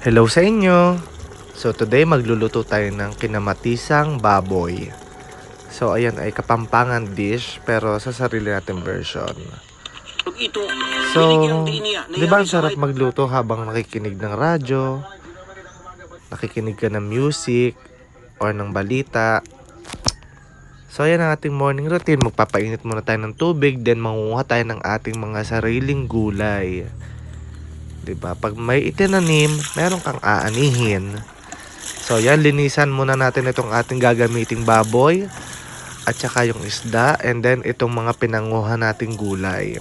Hello sa inyo! So today magluluto tayo ng kinamatisang baboy. So ayan ay kapampangan dish pero sa sarili natin version. So, di ba ang sarap magluto habang nakikinig ng radyo, nakikinig ka ng music, or ng balita. So ayan ang ating morning routine. Magpapainit muna tayo ng tubig, then mangunguha tayo ng ating mga sariling gulay. Diba? Pag may itinanim, meron kang aanihin. So yan, linisan muna natin itong ating gagamiting baboy at saka yung isda, and then itong mga pinanguha nating gulay.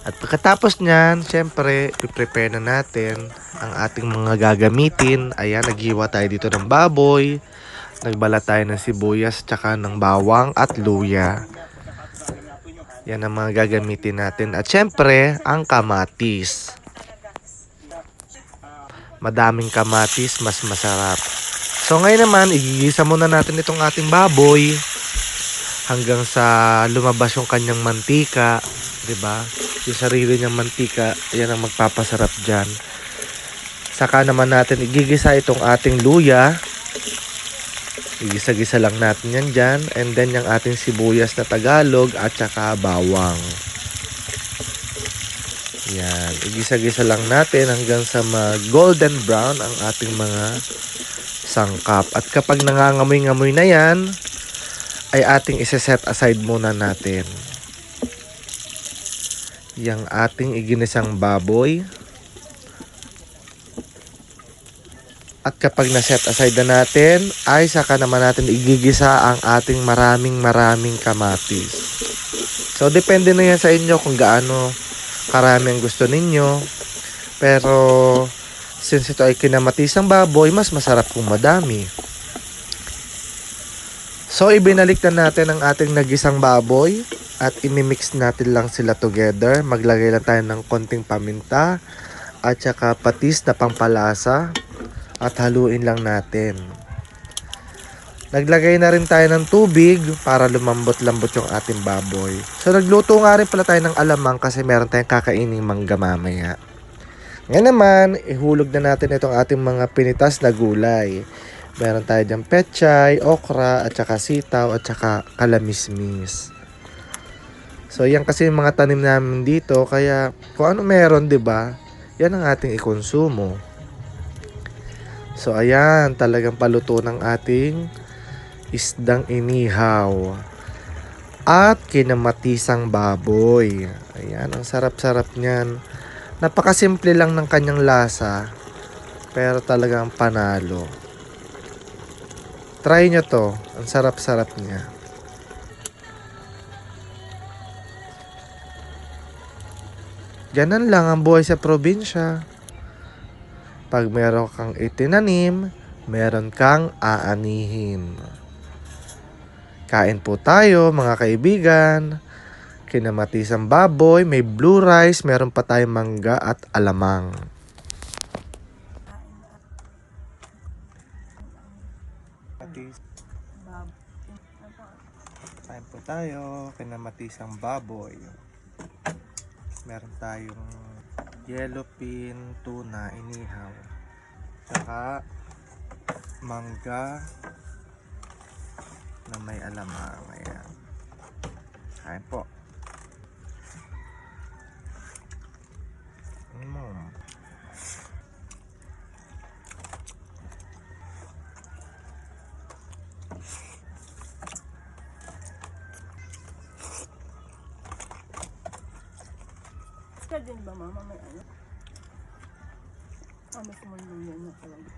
At pagkatapos nyan, syempre, i-prepare na natin ang ating mga gagamitin. Ayan, naghiwa tayo dito ng baboy, nagbala tayo ng sibuyas at saka ng bawang at luya. Yan ang mga gagamitin natin. At syempre, ang kamatis. Madaming kamatis, mas masarap. So ngayon naman, igigisa muna natin itong ating baboy hanggang sa lumabas yung kanyang mantika, 'di ba? Yung sarili niyang mantika, 'yan ang magpapasarap diyan. Saka naman natin igigisa itong ating luya. Igisa-gisa lang natin 'yan diyan, and then yung ating sibuyas na Tagalog at saka bawang. Yan, igisa-gisa lang natin hanggang sa golden brown ang ating mga sangkap. At kapag nangangamoy-ngamoy na yan, ay ating isa-set aside muna natin yung ating iginisang baboy. At kapag na-set aside na natin, ay saka naman natin igigisa ang ating maraming kamatis. So, depende na yan sa inyo kung gaano karami ang gusto ninyo. Pero, since ito ay kinamatisang baboy, mas masarap kung madami. So, ibinalik na natin ang ating nagisang baboy at imimix natin lang sila together. Maglagay lang tayo ng konting paminta at saka patis na pampalasa at haluin lang natin. Naglagay na rin tayo ng tubig para lumambot-lambot yung ating baboy. So, nagluto nga rin pala tayo ng alamang kasi meron tayong kakaining mangga mamaya. Ngayon naman, ihulog na natin itong ating mga pinitas na gulay. Meron tayo dyan pechay, okra, at saka sitaw, at saka kalamismis. So, yan kasi yung mga tanim namin dito. Kaya, kung ano meron, 'di ba? Yan ang ating ikonsumo. So, ayan, talagang paluto ng ating isdang inihaw at kinamatisang baboy. Ayan, ang sarap-sarap niyan. Napakasimple lang ng kanyang lasa, pero talagang panalo. Try nyo to, ang sarap-sarap niya. Ganon lang ang buhay sa probinsya. Pag meron kang itinanim, meron kang aanihin. Kain po tayo mga kaibigan. Kinamatisang baboy, may blue rice, meron pa tayong mangga at alamang. Kain po tayo, kinamatisang baboy. Meron tayong yellowfin tuna inihaw. Saka mangga na may alamang. Ayan. Kain po. Ka din ba mama may ano? Mas mo yan na talaga.